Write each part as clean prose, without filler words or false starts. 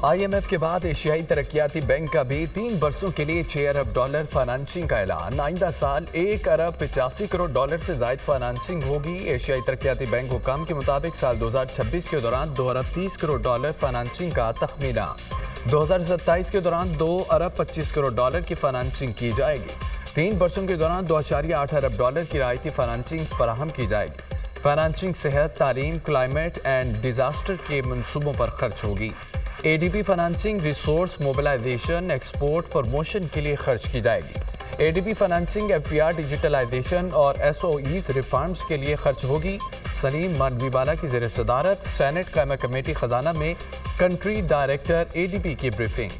IMF کے بعد ایشیائی ترقیاتی بینک کا بھی 3 برسوں کے لیے $6 ارب فائنانسنگ کا اعلان۔ آئندہ سال $1 ارب 85 کروڑ سے زائد فائنانسنگ ہوگی۔ ایشیائی ترقیاتی بینک حکام کے مطابق سال 2026 کے دوران $2 ارب 30 کروڑ فائنانسنگ کا تخمینہ۔ 2027 کے دوران $2 ارب 25 کروڑ کی فائنانسنگ کی جائے گی۔ 3 برسوں کے دوران $2.8 ارب کی رعایتی فائنانسنگ فراہم کی جائے گی۔ فائنانسنگ صحت، تعلیم، کلائمیٹ اینڈ ڈیزاسٹر کے منصوبوں پر خرچ ہوگی۔ ADB financing resource mobilization, export promotion کے لیے خرچ کی جائے گی۔ ADB فائنانسنگ FPR ڈیجیٹلائزیشن اور SOEs ریفارمز کے لیے خرچ ہوگی۔ سلیم مانوی والا کی زیر صدارت سینٹ قائمہ کمیٹی خزانہ میں کنٹری ڈائریکٹر ADB کی بریفنگ۔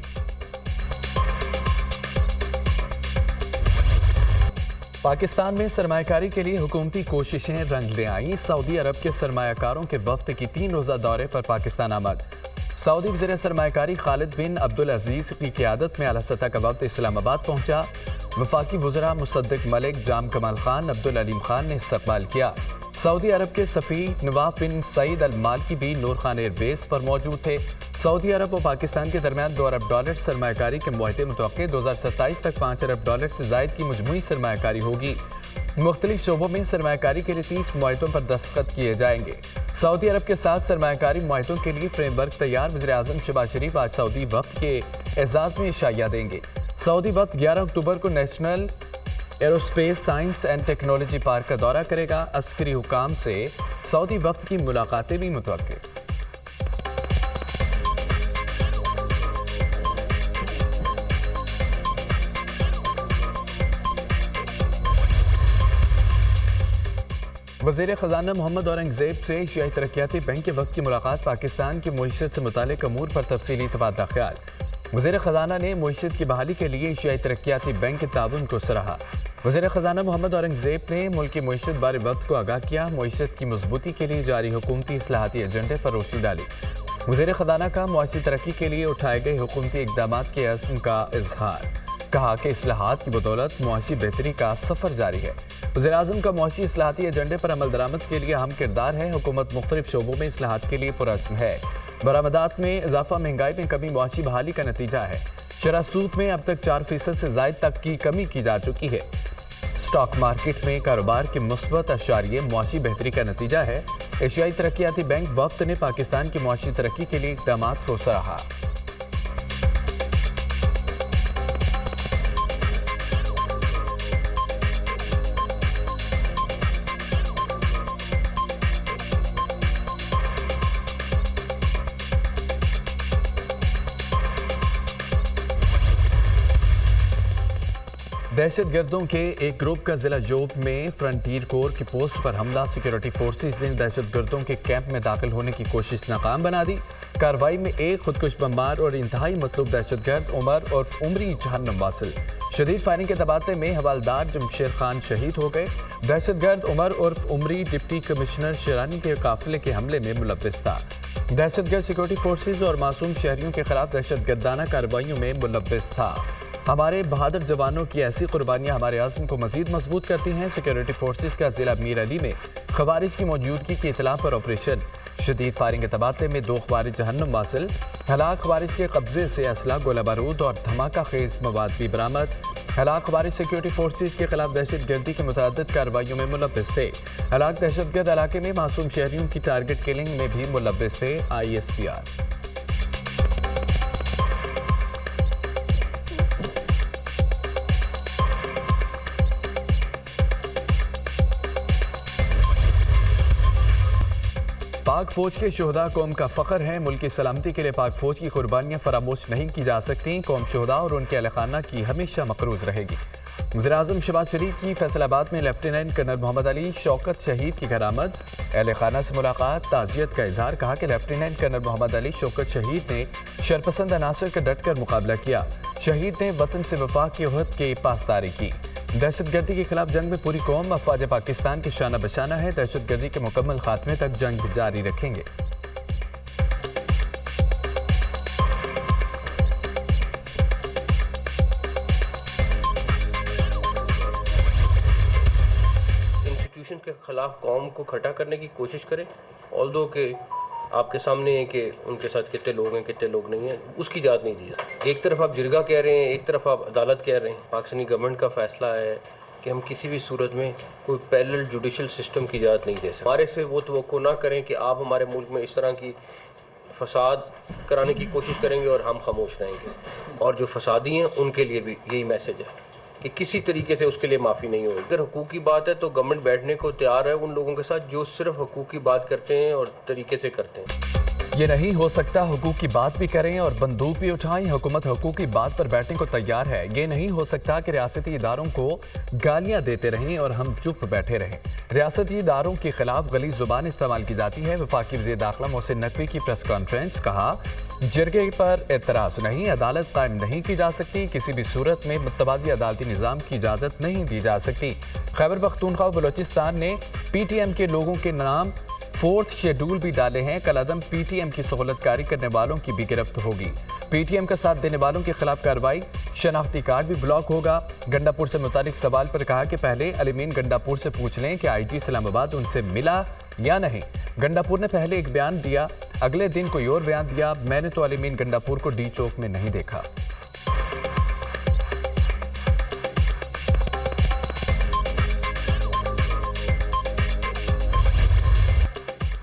پاکستان میں سرمایہ کاری کے لیے حکومتی کوششیں رنگ لے آئیں۔ سعودی عرب کے سرمایہ کاروں کے وفد کی 3 روزہ دورے پر پاکستان آمد۔ سعودی وزیر سرمایہ کاری خالد بن عبدالعزیز کی قیادت میں اعلیٰ سطح کا وفد اسلام آباد پہنچا۔ وفاقی وزراء مصدق ملک، جام کمال خان، عبدالعلیم خان نے استقبال کیا۔ سعودی عرب کے سفیر نواف بن سعید المالکی بھی نور خان ایئر بیس پر موجود تھے۔ سعودی عرب و پاکستان کے درمیان $2 ارب سرمایہ کاری کے معاہدے متوقع 2027 تک $5 ارب سے زائد کی مجموعی سرمایہ کاری ہوگی۔ مختلف شعبوں میں سرمایہ کاری کے لیے 30 معاہدوں پر دستخط کیے جائیں گے۔ سعودی عرب کے ساتھ سرمایہ کاری معاہدوں کے لیے فریم ورک تیار۔ وزیر اعظم شہباز شریف آج سعودی وفد کے اعزاز میں عشائیہ دیں گے۔ سعودی وفد 11 اکتوبر کو national aerospace science and technology park کا دورہ کرے گا۔ عسکری حکام سے سعودی وفد کی ملاقاتیں بھی متوقع۔ وزیر خزانہ محمد اورنگزیب سے ایشیائی ترقیاتی بینک کے وفد کی ملاقات۔ پاکستان کی معیشت سے متعلق امور پر تفصیلی تبادلہ خیال۔ وزیر خزانہ نے معیشت کی بحالی کے لیے ایشیائی ترقیاتی بینک کے تعاون کو سراہا۔ وزیر خزانہ محمد اورنگزیب نے ملکی معیشت بارے وفد کو آگاہ کیا۔ معیشت کی مضبوطی کے لیے جاری حکومتی اصلاحاتی ایجنڈے پر روشنی ڈالی۔ وزیر خزانہ کا معاشی ترقی کے لیے اٹھائے گئے حکومتی اقدامات کے عزم کا اظہار۔ کہا کہ اصلاحات کی بدولت معاشی بہتری کا سفر جاری ہے۔ وزیر اعظم کا معاشی اصلاحاتی ایجنڈے پر عمل درآمد کے لیے اہم کردار ہے۔ حکومت مختلف شعبوں میں اصلاحات کے لیے پرعزم ہے۔ برآمدات میں اضافہ، مہنگائی میں کمی معاشی بحالی کا نتیجہ ہے۔ شرح سود میں اب تک 4% سے زائد تک کی کمی کی جا چکی ہے۔ اسٹاک مارکیٹ میں کاروبار کے مثبت اشاریے معاشی بہتری کا نتیجہ ہے۔ ایشیائی ترقیاتی بینک وفد نے پاکستان کی معاشی ترقی کے لیے اقدامات کو سراہا۔ دہشت گردوں کے ایک گروپ کا ضلع جوب میں فرنٹیر کور کی پوسٹ پر حملہ۔ سیکیورٹی فورسز نے دہشت گردوں کے کیمپ میں داخل ہونے کی کوشش ناکام بنا دی۔ کارروائی میں ایک خودکش بمبار اور انتہائی مطلوب دہشت گرد عمر عرف عمری جہنم واصل۔ شدید فائرنگ کے تبادلے میں حوالدار جمشید خان شہید ہو گئے۔ دہشت گرد عمر عرف عمری ڈپٹی کمشنر شیرانی کے قافلے کے حملے میں ملوث تھا۔ دہشت گرد سیکیورٹی فورسز اور معصوم شہریوں کے خلاف دہشت گردانہ کارروائیوں میں ملوث تھا۔ ہمارے بہادر جوانوں کی ایسی قربانیاں ہمارے عزم کو مزید مضبوط کرتی ہیں۔ سیکیورٹی فورسز کا ضلع میر علی میں خوارج کی موجودگی کی اطلاع پر آپریشن۔ شدید فائرنگ کے تبادلے میں 2 خوارج جہنم واصل۔ ہلاک خوارج کے قبضے سے اسلحہ، گولہ بارود اور دھماکہ خیز مواد بھی برآمد۔ ہلاک خوارج سیکیورٹی فورسز کے خلاف دہشت گردی کی متعدد کارروائیوں میں ملوث تھے۔ ہلاک دہشت گرد علاقے میں معصوم شہریوں کی ٹارگٹ کلنگ میں بھی ملوث تھے۔ ISPR۔ پاک فوج کے شہداء قوم کا فخر ہیں۔ ملک کی سلامتی کے لیے پاک فوج کی قربانیاں فراموش نہیں کی جا سکتی۔ قوم شہداء اور ان کے اہل خانہ کی ہمیشہ مقروض رہے گی۔ وزیر اعظم شہباز شریف کی فیصل آباد میں لیفٹیننٹ کرنل محمد علی شوکت شہید کی گھر آمد۔ اہل خانہ سے ملاقات، تعزیت کا اظہار۔ کہا کہ لیفٹیننٹ کرنل محمد علی شوکت شہید نے شرپسند عناصر کا ڈٹ کر مقابلہ کیا۔ شہید نے وطن سے وفا کے عہد کی پاسداری کی۔ دہشت گردی کے خلاف جنگ میں پوری قوم افواج پاکستان کی شانہ بشانہ ہے۔ دہشت گردی کے مکمل خاتمے تک جنگ جاری رکھیں گے۔ انسٹیٹیوشن کے خلاف قوم کو کھٹا کرنے کی کوشش کرے، although کہ آپ کے سامنے ہے کہ ان کے ساتھ کتنے لوگ ہیں کتنے لوگ نہیں ہیں، اس کی اجازت نہیں دی جاتی۔ ایک طرف آپ جرگہ کہہ رہے ہیں، ایک طرف آپ عدالت کہہ رہے ہیں۔ پاکستانی گورنمنٹ کا فیصلہ ہے کہ ہم کسی بھی صورت میں کوئی پیرلل جوڈیشل سسٹم کی اجازت نہیں دے سکتے۔ ہمارے سے وہ توقع نہ کریں کہ آپ ہمارے ملک میں اس طرح کی فساد کرانے کی کوشش کریں گے اور ہم خاموش رہیں گے۔ اور جو فسادی ہیں ان کے لیے بھی یہی میسج ہے کہ کسی طریقے سے اس کے لیے معافی نہیں ہوگی۔ اگر حقوق کی بات ہے تو گورنمنٹ بیٹھنے کو تیار ہے ان لوگوں کے ساتھ جو صرف حقوق کی بات کرتے ہیں اور طریقے سے کرتے ہیں۔ یہ نہیں ہو سکتا حقوق کی بات بھی کریں اور بندوق بھی اٹھائیں۔ حکومت حقوق کی بات پر بیٹھنے کو تیار ہے۔ یہ نہیں ہو سکتا کہ ریاستی اداروں کو گالیاں دیتے رہیں اور ہم چپ بیٹھے رہیں۔ ریاستی اداروں کے خلاف غلیظ زبان استعمال کی جاتی ہے۔ وفاقی وزیر داخلہ محسن نقوی کی پریس کانفرنس، کہا جرگے پر اعتراض نہیں، عدالت قائم نہیں کی جا سکتی، کسی بھی صورت میں متوازی عدالتی نظام کی اجازت نہیں دی جا سکتی۔ خیبر پختونخوا و بلوچستان نے پی ٹی ایم کے لوگوں کے نام 4تھ شیڈول بھی ڈالے ہیں۔ کل عدم پی ٹی ایم کی سہولت کاری کرنے والوں کی بھی گرفت ہوگی۔ پی ٹی ایم کا ساتھ دینے والوں کے خلاف کارروائی، شناختی کارڈ بھی بلاک ہوگا۔ گنڈا پور سے متعلق سوال پر کہا کہ پہلے علمین گنڈا پور سے پوچھ لیں کہ آئی جی اسلام آباد ان سے ملا یا نہیں۔ گنڈا پور نے پہلے ایک بیان دیا، اگلے دن کوئی اور بیان دیا۔ میں نے تو علمین گنڈا پور کو ڈی چوک میں نہیں دیکھا۔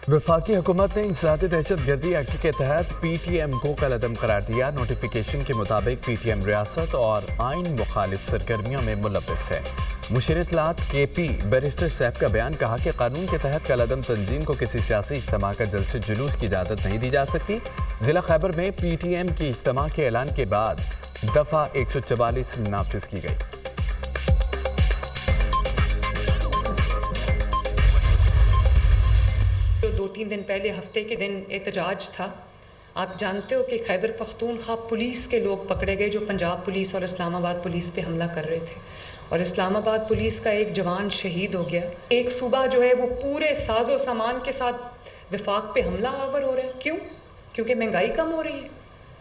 وفاقی حکومت نے انسداد دہشت گردی ایکٹ کے تحت پی ٹی ایم کو کل عدم قرار دیا۔ نوٹیفیکیشن کے مطابق پی ٹی ایم ریاست اور آئین مخالف سرگرمیوں میں ملوث ہے۔ مشیر اطلاعات کے پی بیرسٹر سیف کا بیان، کہا کہ قانون کے تحت کل عدم تنظیم کو کسی سیاسی اجتماع کا جلسے جلوس کی اجازت نہیں دی جا سکتی۔ ضلع خیبر میں پی ٹی ایم کی اجتماع کے اعلان کے بعد دفعہ 144 نافذ کی گئی۔ 2-3 دن پہلے ہفتے کے دن احتجاج تھا۔ آپ جانتے ہو کہ خیبر پختونخوا پولیس کے لوگ پکڑے گئے جو پنجاب پولیس اور اسلام آباد پولیس پہ حملہ کر رہے تھے، اور اسلام آباد پولیس کا ایک جوان شہید ہو گیا۔ ایک صوبہ جو ہے وہ پورے ساز و سامان کے ساتھ وفاق پہ حملہ آور ہو رہا ہے۔ کیوں؟ کیونکہ مہنگائی کم ہو رہی ہے،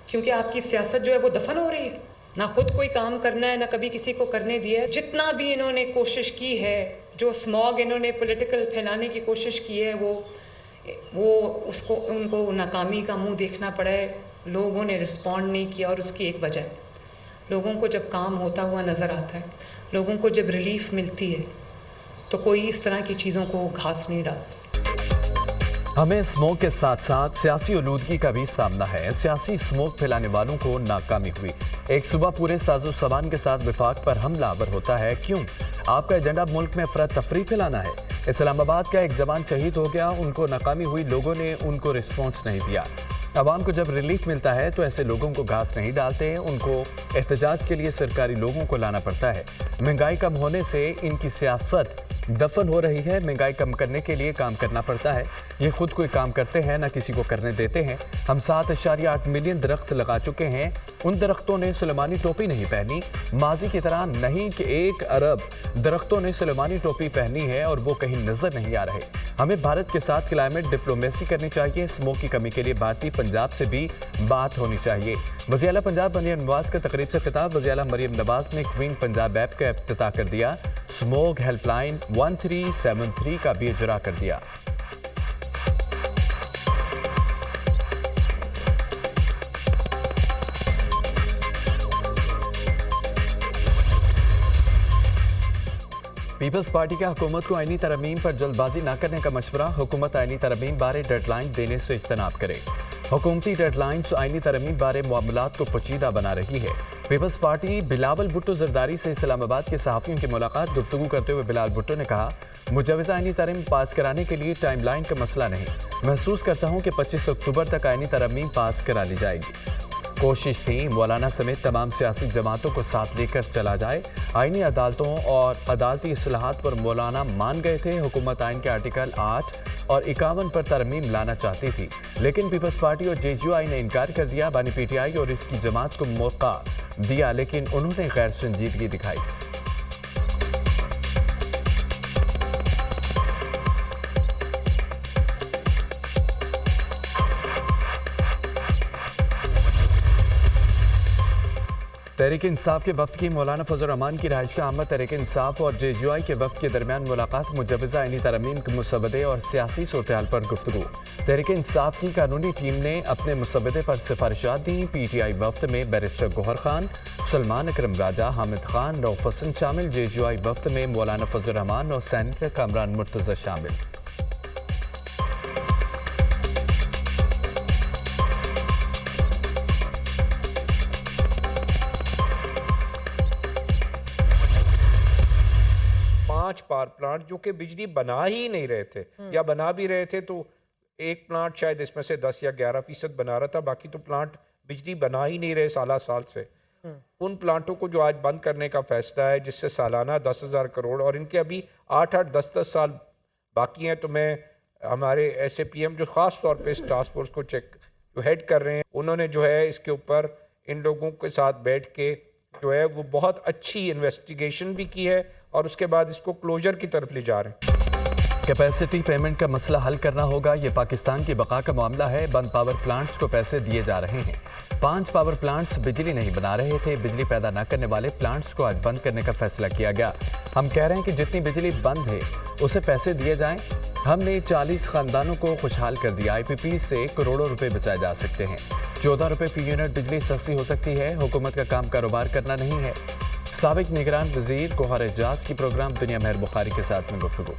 کیونکہ آپ کی سیاست جو ہے وہ دفن ہو رہی ہے۔ نہ خود کوئی کام کرنا ہے، نہ کبھی کسی کو کرنے دیا ہے۔ جتنا بھی انہوں نے کوشش کی ہے، جو اسموگ انہوں نے پولیٹیکل پھیلانے کی کوشش کی ہے، ان کو ناکامی کا منہ دیکھنا پڑا ہے۔ لوگوں نے رسپونڈ نہیں کیا، اور اس کی ایک وجہ ہے، لوگوں کو جب کام ہوتا ہوا نظر آتا ہے، لوگوں کو جب ریلیف ملتی ہے، تو کوئی اس طرح کی چیزوں کو گھاس نہیں ڈالتا۔ ہمیں اسموگ کے ساتھ ساتھ سیاسی آلودگی کا بھی سامنا ہے۔ سیاسی اسموگ پھیلانے والوں کو ناکامی ہوئی۔ ایک صوبہ پورے ساز و سامان کے ساتھ وفاق پر حملہ آور ہوتا ہے۔ کیوں؟ آپ کا ایجنڈا ملک میں افراتفری پھیلانا ہے۔ اسلام آباد کا ایک جوان شہید ہو گیا، ان کو ناکامی ہوئی، لوگوں نے ان کو رسپانس نہیں دیا۔ عوام کو جب ریلیف ملتا ہے تو ایسے لوگوں کو گھاس نہیں ڈالتے، ان کو احتجاج کے لیے سرکاری لوگوں کو لانا پڑتا ہے۔ مہنگائی کم ہونے سے ان کی سیاست دفن ہو رہی ہے۔ مہنگائی کم کرنے کے لیے کام کرنا پڑتا ہے، یہ خود کوئی کام کرتے ہیں نہ کسی کو کرنے دیتے ہیں۔ ہم 7.8 ملین درخت لگا چکے ہیں، ان درختوں نے سلیمانی ٹوپی نہیں پہنی، ماضی کی طرح نہیں کہ 1 ارب درختوں نے سلیمانی ٹوپی پہنی ہے اور وہ کہیں نظر نہیں آ رہے۔ ہمیں بھارت کے ساتھ کلائمیٹ ڈپلومیسی کرنی چاہیے، اسموگ کی کمی کے لیے بھارتی پنجاب سے بھی بات ہونی چاہیے۔ وزیر اعلیٰ پنجاب مریم نواز کا تقریب سے خطاب۔ وزیر اعلیٰ مریم نواز نے کوئن پنجاب ایپ کا افتتاح کر دیا، اسموگ ہیلپ لائن 1373 کا بھی اجرا کر دیا۔ پیپلز پارٹی کا حکومت کو آئینی ترمیم پر جلد بازی نہ کرنے کا مشورہ۔ حکومت آئینی ترمیم بارے ڈیڈ لائن دینے سے اجتناب کرے۔ حکومتی ڈیڈ لائنز آئینی ترمیم بارے معاملات کو پیچیدہ بنا رہی ہے۔ پیپلز پارٹی بلاول بھٹو زرداری سے اسلام آباد کے صحافیوں کی ملاقات۔ گفتگو کرتے ہوئے بلاول بھٹو نے کہا، مجوزہ آئینی ترمیم پاس کرانے کے لیے ٹائم لائن کا مسئلہ نہیں، محسوس کرتا ہوں کہ 25 اکتوبر تک آئینی ترمیم پاس کرا لی جائے گی۔ کوشش تھی مولانا سمیت تمام سیاسی جماعتوں کو ساتھ لے کر چلا جائے۔ آئینی عدالتوں اور عدالتی اصلاحات پر مولانا مان گئے تھے۔ حکومت آئین کے آرٹیکل 8 اور 51 پر ترمیم لانا چاہتی تھی، لیکن پیپلز پارٹی اور جے یو آئی نے انکار کر دیا۔ بانی پی ٹی آئی اور اس کی جماعت کو موقع دیا، لیکن انہوں نے غیر سنجیدگی دکھائی۔ تحریک انصاف کے وفد کی مولانا فضل الرحمان کی رہائش کا آمد تحریک انصاف اور JUI کے وفد کے درمیان ملاقات مجوزہ آئینی ترامیم کے مسودے اور سیاسی صورتحال پر گفتگو تحریک انصاف کی قانونی ٹیم نے اپنے مسودے پر سفارشات دیں PTI وفد میں بیرسٹر گوہر خان سلمان اکرم راجہ حامد خان رؤف حسن شامل JUI وفد میں مولانا فضل الرحمان اور سینیٹر کامران مرتضی شامل 5 پاور پلانٹ جو کہ بجلی بنا ہی نہیں رہے تھے یا بنا بھی رہے تھے تو ایک پلانٹ شاید اس میں سے 10 یا 11% بنا رہا تھا، باقی تو پلانٹ بجلی بنا ہی نہیں رہے سال سے. ان پلانٹوں کو جو آج بند کرنے کا فیصلہ ہے جس سے سالانہ 10,000 کروڑ اور ان کے ابھی 8-10 سال باقی ہیں، تو میں ہمارے SAPM جو خاص طور پہ اس ٹاسک فورس کو جو ہیڈ کر رہے ہیں، انہوں نے جو ہے اس کے اوپر ان لوگوں کے ساتھ بیٹھ کے جو ہے وہ بہت اچھی انویسٹیگیشن بھی کی ہے اور اس کے بعد اس کو کلوجر کی طرف لے جا رہے ہیں. کیپیسٹی پیمنٹ کا مسئلہ حل کرنا ہوگا، یہ پاکستان کی بقا کا معاملہ ہے. بند پاور پلانٹس کو پیسے دیے جا رہے ہیں. 5 پاور پلانٹس بجلی نہیں بنا رہے تھے. بجلی پیدا نہ کرنے والے پلانٹس کو آج بند کرنے کا فیصلہ کیا گیا. ہم کہہ رہے ہیں کہ جتنی بجلی بند ہے اسے پیسے دیے جائیں. ہم نے 40 خاندانوں کو خوشحال کر دیا. IPP سے کروڑوں روپے بچائے جا سکتے ہیں. 14 روپے فی یونٹ بجلی سستی ہو سکتی ہے. حکومت کا کام کاروبار کرنا نہیں ہے. سابق نگران وزیر گوہر اعجاز کی پروگرام دنیا مہر بخاری کے ساتھ میں گفتگو.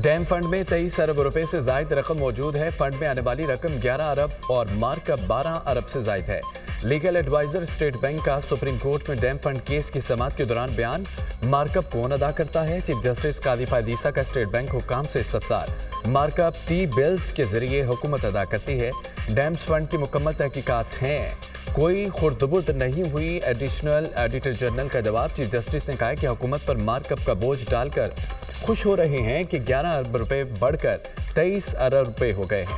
ڈیم فنڈ میں 23 ارب روپے سے زائد رقم موجود ہے. فنڈ میں آنے والی رقم 11 ارب اور مارک اپ 12 ارب سے زائد ہے. لیگل ایڈوائزر اسٹیٹ بینک کا سپریم کورٹ میں ڈیم فنڈ کیس کی سماعت کے دوران بیان. مارک اپ کون ادا کرتا ہے؟ چیف جسٹس قاضی فائدیسہ کا اسٹیٹ بینک حکام سے استفسار. مارک اپ ٹی بلز کے ذریعے حکومت ادا کرتی ہے. ڈیمز فنڈ کی مکمل تحقیقات ہیں، کوئی خردبرد نہیں ہوئی. ایڈیشنل ایڈیٹر جنرل کا جواب. چیف جسٹس نے کہا کہ حکومت پر مارک اپ کا بوجھ ڈال کر خوش ہو رہے ہیں کہ 11 ارب روپے بڑھ کر 23 ارب روپے ہو گئے ہیں.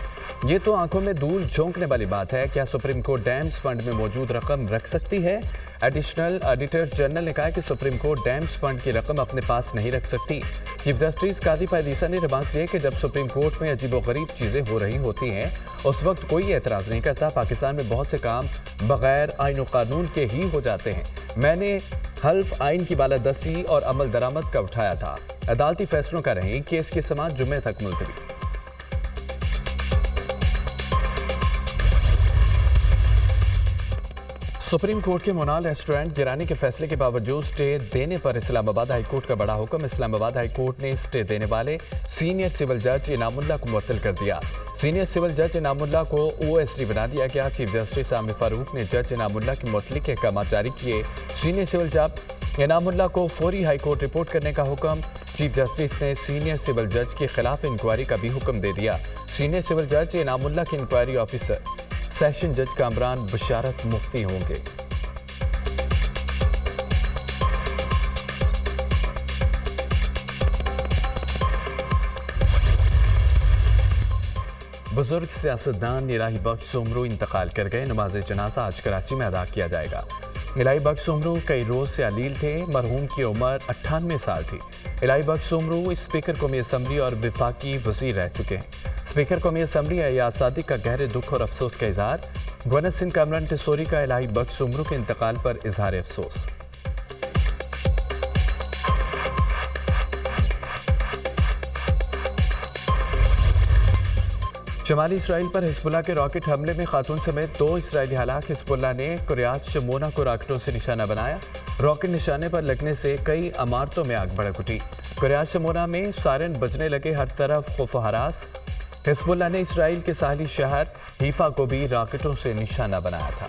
یہ تو آنکھوں میں دھول جھونکنے والی بات ہے. کیا سپریم کورٹ ڈیمز فنڈ میں موجود رقم رکھ سکتی ہے؟ ایڈیشنل ایڈیٹر جنرل نے کہا کہ سپریم کورٹ ڈیمز فنڈ کی رقم اپنے پاس نہیں رکھ سکتی. چیف جسٹس قاضی فائدیسہ نے ریمارکس دیے کہ جب سپریم کورٹ میں عجیب و غریب چیزیں ہو رہی ہوتی ہیں اس وقت کوئی اعتراض نہیں کرتا. پاکستان میں بہت سے کام بغیر آئین و قانون کے ہی ہو جاتے ہیں. میں نے حلف آئین کی بالادستی اور عمل درآمد کا اٹھایا تھا. عدالتی فیصلوں کا رہیں. کیس کی سماعت جمعے تک ملتوی. سپریم کورٹ کے مونال ریسٹورینٹ گرانے کے فیصلے کے باوجود سٹے دینے پر اسلام آباد ہائی کورٹ کا بڑا حکم. اسلام آباد ہائی کورٹ نے سٹے دینے والے سینئر سول جج انعام اللہ کو معطل کر دیا. سینئر سول جج انعام اللہ کو OSD بنا دیا گیا. چیف جسٹس عامر فاروق نے جج انعام اللہ کی معطلی کے احکامات جاری کیے. سینئر سول جج انعام اللہ کو فوری ہائی کورٹ رپورٹ کرنے کا حکم. چیف جسٹس نے سینئر سول جج کے خلاف انکوائری کا بھی حکم دے دیا. سینئر سول جج انعام اللہ کے انکوائری آفیسر سیشن جج کامران بشارت مفتی ہوں گے. بزرگ سیاستدان الہی بخش سومرو انتقال کر گئے. نماز جنازہ آج کراچی میں ادا کیا جائے گا. الہی بخش سومرو کئی روز سے علیل تھے. مرحوم کی عمر 98 سال تھی. الہی بخش سومرو اسپیکر قومی اسمبلی اور وفاقی وزیر رہ چکے ہیں. اسپیکر قومی اسمبلی ایاز صادق کا گہرے دکھ اور افسوس کا اظہار. گورنر سندھ کامران ٹسوری کا الہی بخش سومرو کے انتقال پر اظہار افسوس. شمالی اسرائیل پر حزب اللہ کے راکٹ حملے میں خاتون سمیت 2 اسرائیلی ہلاک. حزب اللہ نے قریات شمونہ کو راکٹوں سے نشانہ بنایا. راکٹ نشانے پر لگنے سے کئی عمارتوں میں آگ بھڑک اٹھی. قریات شمونہ میں سائرن بجنے لگے. ہر طرف خوف و ہراس. حزب اللہ نے اسرائیل کے ساحلی شہر حیفا کو بھی راکٹوں سے نشانہ بنایا تھا.